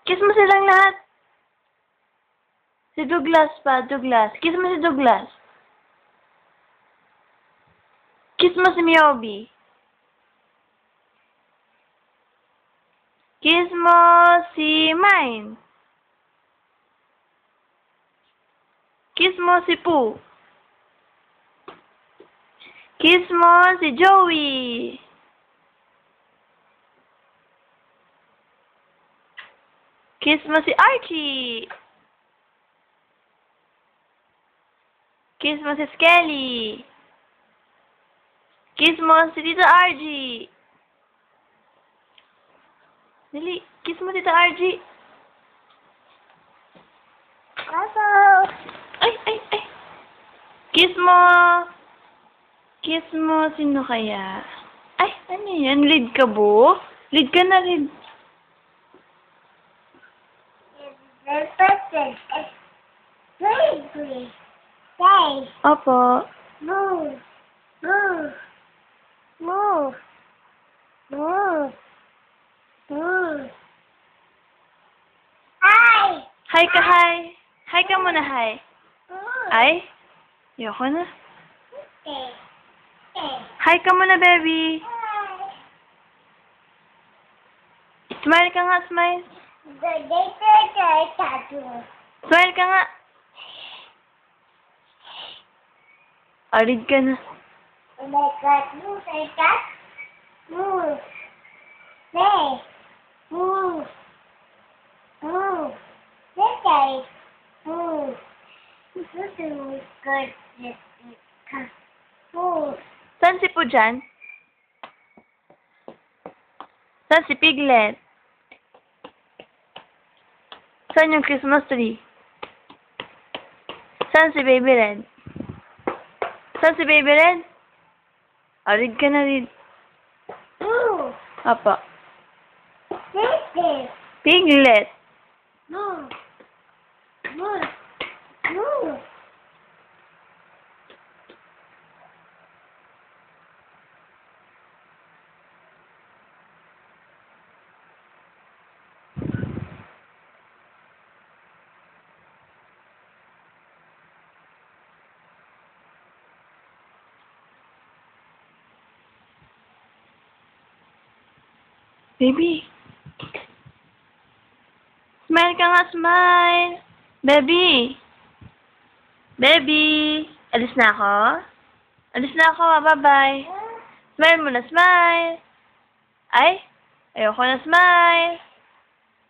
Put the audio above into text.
Kiss mo silang lahat. Si Douglas pa, Douglas. Kiss mo si Douglas. Kiss mo si Miobi. Kiss mo si Mine. Kiss mo si Pooh. Kiss mo si Joey. Kiss mo si Archie. Kiss mo si Skelly. Kiss mo si Tita Argie. Dali, kiss mo Tita Argie. Aso. Ay, ay, ay. Kiss mo. Kiss mo, sino kaya? Ay, ano yan? Lead ka, Bo? Lead ka na, lead. Opo. Move. Move. Move. Move. Move. Hi. Hi ka, hi. Hi ka muna, hi. Move. Ay? Ayoko na. Okay. Okay. Hi ka muna, baby. Hi. Smile ka nga, smile. Tattoo. Smile ka nga. Arid ka na. Oh my God, move like that. Move. Hey. Move. Move. This guy. Move. This is good. Move. Saan si Po dyan? Saan si Piglet? Saan yung Christmas tree? Saan si Baby Red? Saan si Baby Red? Arid ka na, Red. Move. Apa. This is. Piglet. Move. Move. Move. Baby. Smile ka nga, smile. Baby. Baby. Alis na ako? Alis na ako, bye-bye. Smile muna, smile. Ay, ayoko na smile.